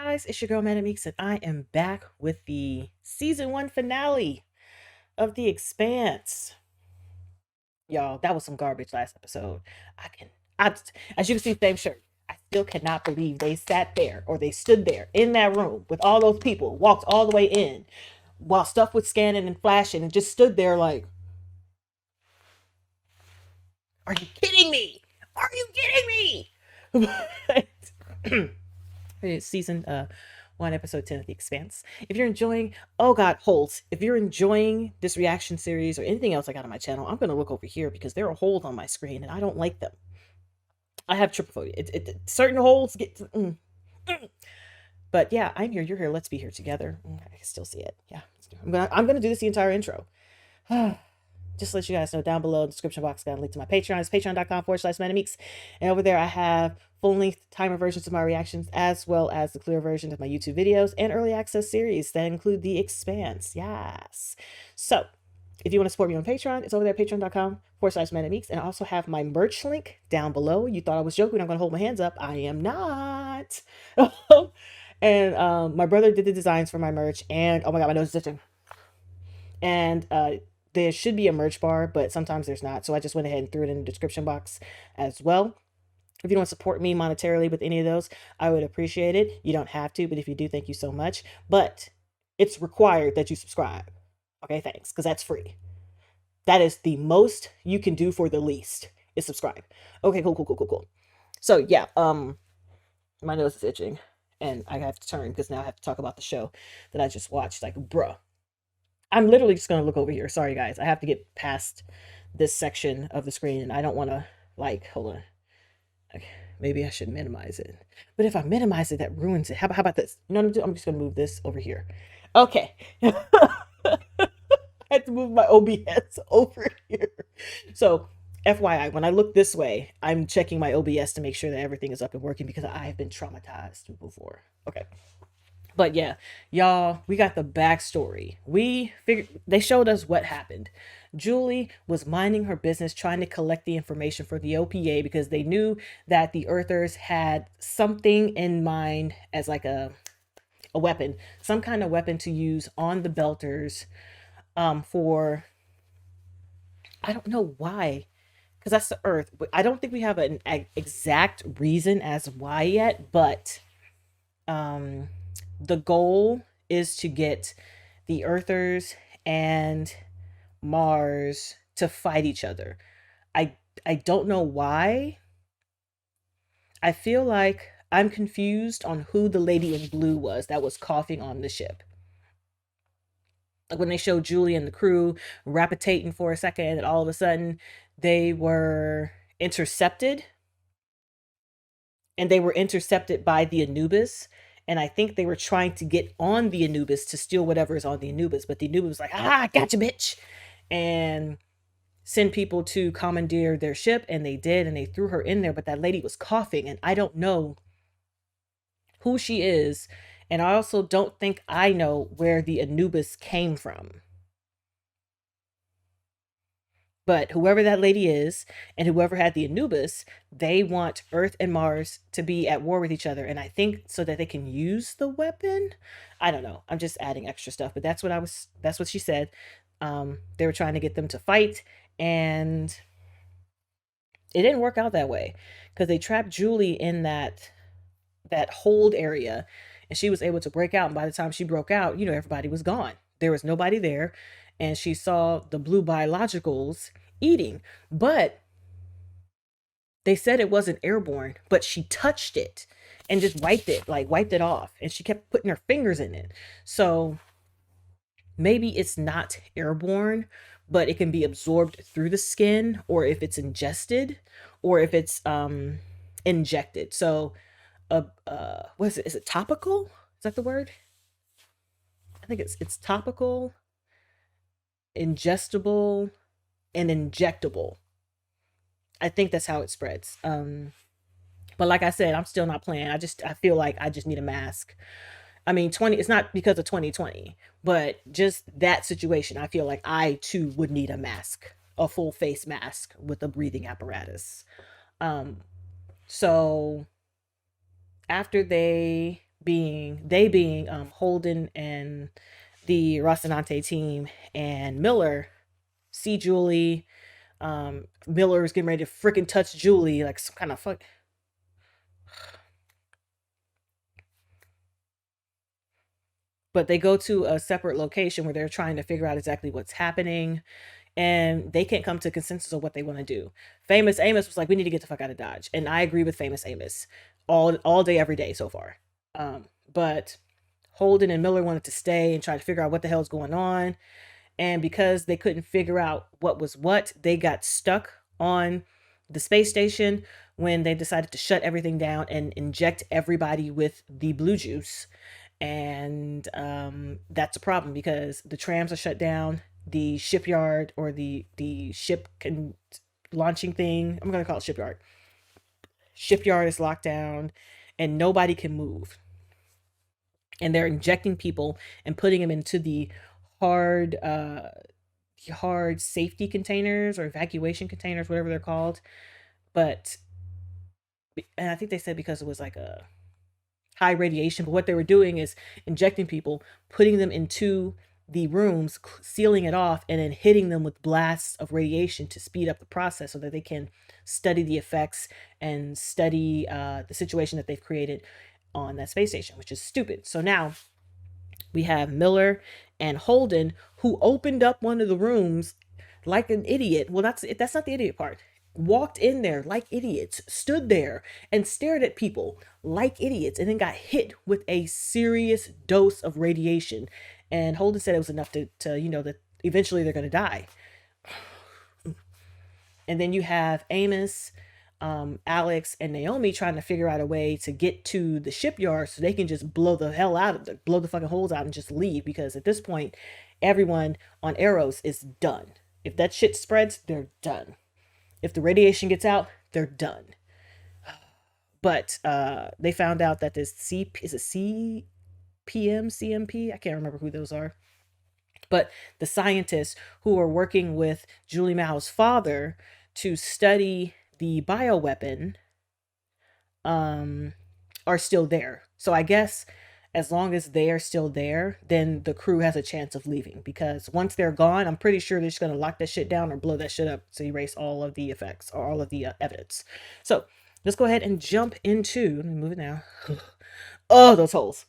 Guys, it's your girl ManicMeeks, and I am back with the season 1 finale of The Expanse. Y'all, that was some garbage last episode. I can, I, as you can see, same shirt. I still cannot believe they sat there or they stood there in that room with all those people, walked all the way in while stuff was scanning and flashing, and just stood there like, "Are you kidding me? Are you kidding me?" It's season 1, episode 10 of The Expanse. If you're enjoying, oh God, holes. If you're enjoying this reaction series or anything else I got on my channel, I'm going to look over here because there are holes on my screen and I don't like them. I have trypophobia. Certain holes get. But yeah, I'm here. You're here. Let's be here together. I can still see it. Yeah, I'm gonna do this the entire intro. Just to let you guys know, down below in the description box, got a link to my Patreon. It's patreon.com/ManicMeeks. And over there, I have full-length timer versions of my reactions, as well as the clear version of my YouTube videos and early access series that include The Expanse. Yes. So, if you want to support me on Patreon, it's over there, patreon.com/ManicMeeks. And I also have my merch link down below. You thought I was joking. I'm going to hold my hands up. I am not. And my brother did the designs for my merch. And, oh my God, my nose is itching. And, there should be a merch bar, but sometimes there's not. So I just went ahead and threw it in the description box as well. If you don't support me monetarily with any of those, I would appreciate it. You don't have to, but if you do, thank you so much. But it's required that you subscribe. Okay, thanks, because that's free. That is the most you can do for the least is subscribe. Okay, cool. So yeah, my nose is itching and I have to turn because now I have to talk about the show that I just watched. Like, bruh. I'm literally just going to look over here. Sorry, guys. I have to get past this section of the screen, and I don't want to, like, hold on. Okay, maybe I should minimize it. But if I minimize it, that ruins it. How about this? You know what I'm doing? I'm just going to move this over here. Okay. I had to move my OBS over here. So, FYI, when I look this way, I'm checking my OBS to make sure that everything is up and working because I have been traumatized before. Okay. But yeah, y'all, we got the backstory. They showed us what happened. Julie was minding her business, trying to collect the information for the OPA because they knew that the Earthers had something in mind as like a weapon, some kind of weapon to use on the Belters for, I don't know why, because that's the Earth. I don't think we have an exact reason as why yet, but the goal is to get the Earthers and Mars to fight each other. I don't know why. I feel like I'm confused on who the lady in blue was that was coughing on the ship. Like when they showed Julie and the crew rapitating for a second, and all of a sudden they were intercepted. And they were intercepted by the Anubis. And I think they were trying to get on the Anubis to steal whatever is on the Anubis. But the Anubis was like, ah, gotcha, bitch. And send people to commandeer their ship. And they did. And they threw her in there. But that lady was coughing. And I don't know who she is. And I also don't think I know where the Anubis came from. But whoever that lady is and whoever had the Anubis, they want Earth and Mars to be at war with each other. And I think so that they can use the weapon. I don't know. I'm just adding extra stuff, but that's what she said. They were trying to get them to fight, and it didn't work out that way because they trapped Julie in that hold area, and she was able to break out. And by the time she broke out, you know, everybody was gone. There was nobody there. And she saw the blue biologicals eating, but they said it wasn't airborne, but she touched it and just wiped it off. And she kept putting her fingers in it. So maybe it's not airborne, but it can be absorbed through the skin, or if it's ingested, or if it's injected. So what is it? Is it topical? Is that the word? I think it's topical, ingestible, and injectable. I think that's how it spreads. But like I said, I'm still not playing. I feel like I just need a mask. I mean, it's not because of 2020, but just that situation. I feel like I too would need a mask, a full face mask with a breathing apparatus. So after they being Holden and the ROCINATE team, and Miller see Julie. Miller is getting ready to freaking touch Julie like some kind of fuck. But they go to a separate location where they're trying to figure out exactly what's happening, and they can't come to consensus of what they want to do. Famous Amos was like, we need to get the fuck out of Dodge. And I agree with Famous Amos all day, every day so far. But Holden and Miller wanted to stay and try to figure out what the hell's going on. And because they couldn't figure out what was what, they got stuck on the space station when they decided to shut everything down and inject everybody with the blue juice. And that's a problem because the trams are shut down. The shipyard, or the ship launching thing, I'm gonna call it shipyard is locked down, and nobody can move. And they're injecting people and putting them into the hard safety containers or evacuation containers, whatever they're called. And I think they said because it was like a high radiation, but what they were doing is injecting people, putting them into the rooms, sealing it off, and then hitting them with blasts of radiation to speed up the process so that they can study the effects and study the situation that they've created on that space station, which is stupid. So now we have Miller and Holden, who opened up one of the rooms like an idiot. Well, that's not the idiot part. Walked in there like idiots, stood there and stared at people like idiots, and then got hit with a serious dose of radiation. And Holden said it was enough to that eventually they're going to die. And then you have Amos, Alex, and Naomi trying to figure out a way to get to the shipyard so they can just blow the fucking holes out and just leave. Because at this point, everyone on Eros is done. If that shit spreads, they're done. If the radiation gets out, they're done. But they found out that this CMP? I can't remember who those are. But the scientists who are working with Julie Mao's father to study the bioweapon are still there. So I guess as long as they are still there, then the crew has a chance of leaving. Because once they're gone, I'm pretty sure they're just going to lock that shit down or blow that shit up to erase all of the effects or all of the evidence. So let's go ahead and jump into, let me move it now. Oh, those holes.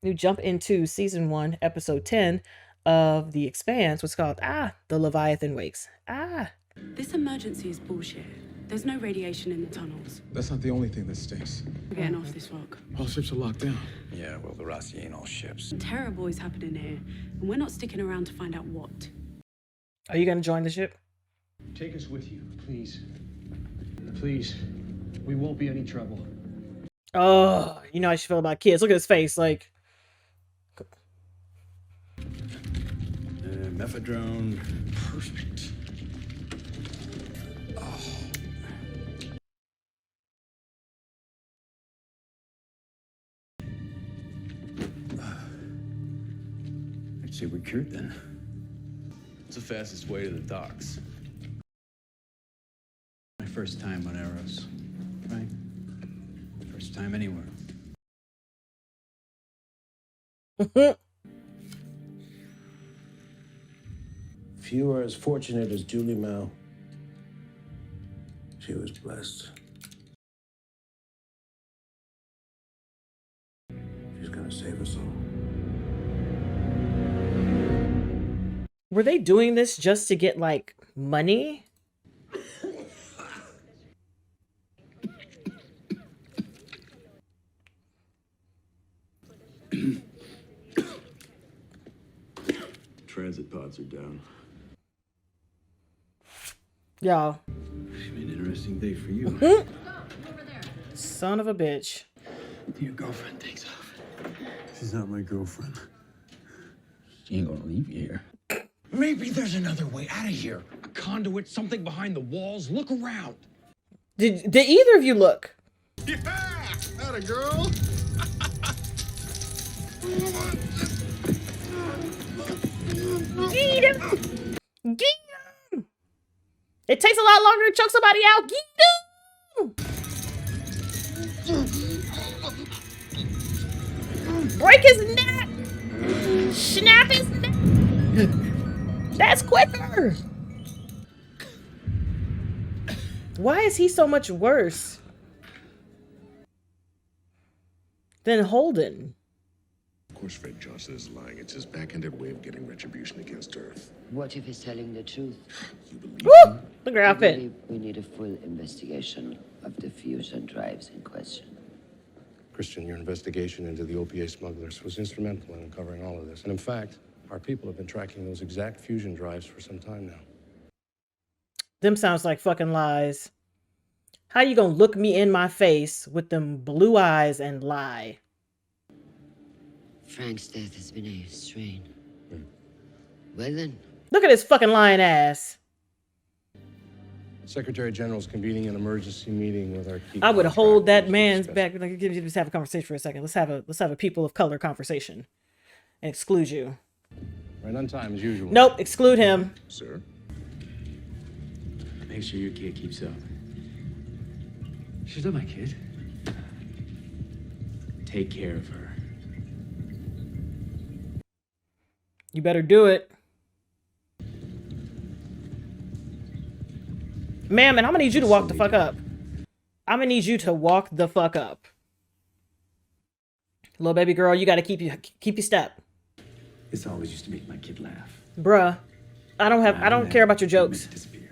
You jump into season 1, episode 10 of The Expanse, what's called The Leviathan Wakes. This emergency is bullshit. There's no radiation in the tunnels. That's not the only thing that stinks. We're getting off this rock. All ships are locked down. Yeah, well, the Rossi ain't all ships. Terrible is happening here, and we're not sticking around to find out what. Are you going to join the ship? Take us with you, please. Please. We won't be any trouble. Oh, you know how you feel about kids. Look at his face, like... Mephedrone. Perfect. I'd say we're cured then. What's the fastest way to the docks? My first time on Eros, right? First time anywhere. Few are as fortunate as Julie Mao. She was blessed. She's gonna save us all. Were they doing this just to get, like, money? Transit pods are down. Y'all. It's been an interesting day for you. Son of a bitch. Your girlfriend takes off. She's not my girlfriend. She ain't gonna leave you here. Maybe there's another way out of here. A conduit, something behind the walls. Look around. Did either of you look? Yeah! Atta girl! Get him! Get him! It takes a lot longer to choke somebody out. Get him! Break his neck! Snap his neck! That's quicker! Why is he so much worse than Holden? Of course, Fred Johnson is lying. It's his backhanded way of getting retribution against Earth. What if he's telling the truth? You believe Woo! him? Look at her I outfit. believe we need a full investigation of the fusion drives in question. Christian, your investigation into the OPA smugglers was instrumental in uncovering all of this. And in fact, our people have been tracking those exact fusion drives for some time now. Them sounds like fucking lies. How you gonna look me in my face with them blue eyes and lie? Frank's death has been a strain. Well then, Look at his fucking lying ass. Secretary General's convening an emergency meeting with our key I would hold that contractors to man's discuss- back. Like, just have a conversation for a second. Let's have a people of color conversation, and exclude you. Right on time as usual. Nope, exclude him. Sir? Make sure your kid keeps up. She's not my kid. Take care of her. You better do it, ma'am. And I'm gonna need you to walk the fuck up. I'm gonna need you to walk the fuck up, little baby girl. You gotta keep your step, This always used to make my kid laugh. bruh. I don't care about your jokes. Disappear.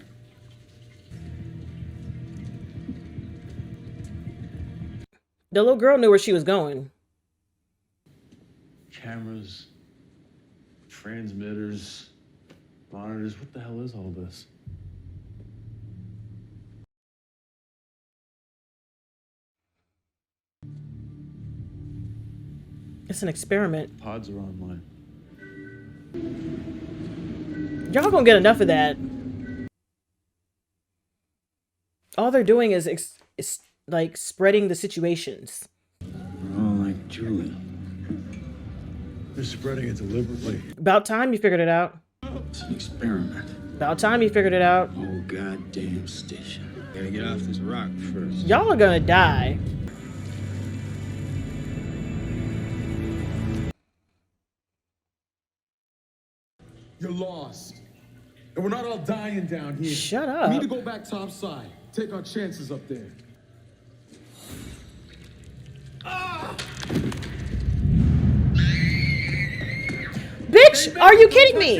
The little girl knew where she was going. Cameras, transmitters, monitors. What the hell is all this? It's an experiment. Pods are online. Y'all gonna get enough of that. All they're doing is like spreading the situations. Oh, like Julie. They're spreading it deliberately. About time you figured it out. It's an experiment. About time you figured it out. Whole goddamn station. Gotta get off this rock first. Y'all are gonna die. You're lost. And we're not all dying down here. Shut We need up. to go back topside. Take our chances up there. Bitch, are you kidding me?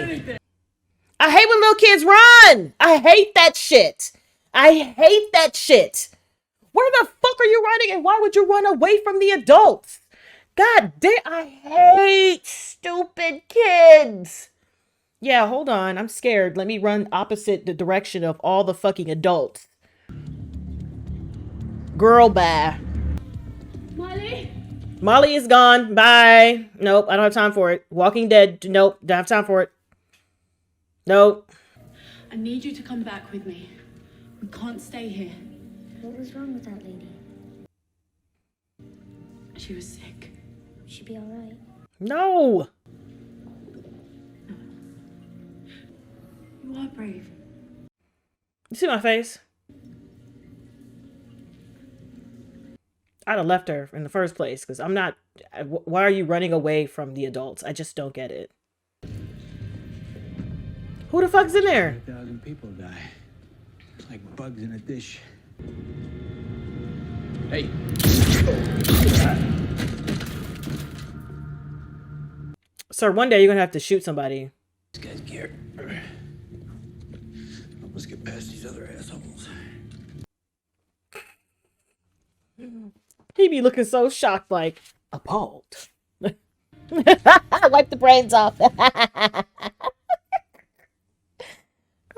I hate when little kids run. I hate that shit. I hate that shit. Where the fuck are you running and why would you run away from the adults? God damn, I hate stupid kids. Yeah, hold on. I'm scared. Let me run opposite the direction of all the fucking adults. Girl, bye. Molly? Molly is gone. Bye. Nope, I don't have time for it. Walking Dead. Nope, don't have time for it. Nope. I need you to come back with me. We can't stay here. What was wrong with that lady? She was sick. She'd be alright. No. You are brave. You see my face? I'd have left her in the first place because I'm not. Why are you running away from the adults? I just don't get it. Who the fuck's in there? 1,000 people die. Like bugs in a dish. Hey. Sir, one day you're gonna have to shoot somebody. This guy's gear. Help us get past these other assholes. He be looking so shocked, like appalled. Wipe the brains off.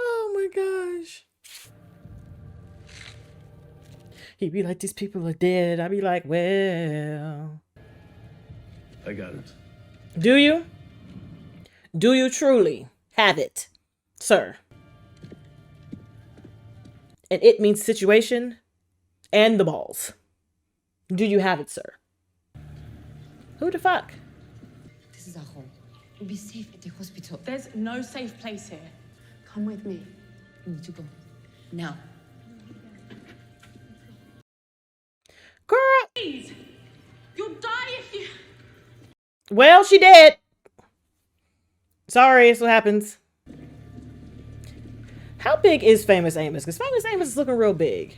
Oh my gosh. He'd be like, these people are dead. I'd be like, well. I got it. Do you? Do you truly have it, sir? And it means situation and the balls. Do you have it, sir? Who the fuck? this is our home. We'll be safe at the hospital. There's no safe place here. Come with me. We need to go. Now. Girl! Please! You'll die if you... Well, she did. Sorry, that's what happens. How big is Famous Amos? Because Famous Amos is looking real big.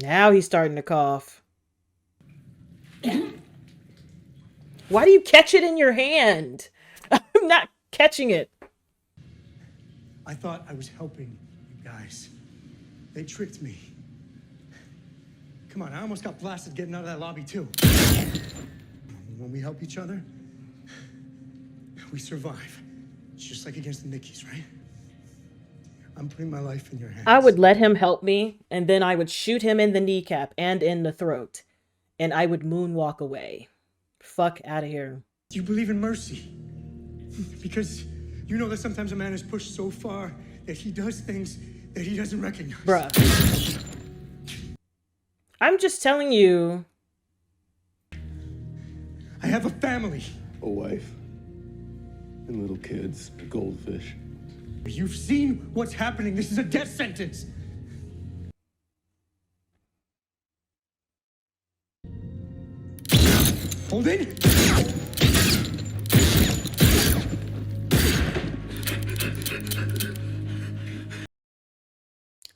Now he's starting to cough. Why do you catch it in your hand? I'm not catching it. I thought I was helping you guys. They tricked me. Come on, I almost got blasted getting out of that lobby too. When we help each other, we survive. It's just like against the Nickies, right? I'm putting my life in your hands. I would let him help me, and then I would shoot him in the kneecap and in the throat, and I would moonwalk away. Fuck out of here. Do you believe in mercy? Because you know that sometimes a man is pushed so far that he does things that he doesn't recognize. Bruh. I'm just telling you. I have a family. A wife. And little kids. A goldfish. You've seen what's happening. This is a death sentence. Hold in.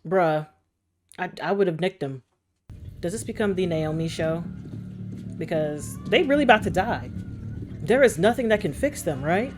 Bruh. I would have nicked him. Does this become the Naomi show? Because they really about to die. There is nothing that can fix them, right?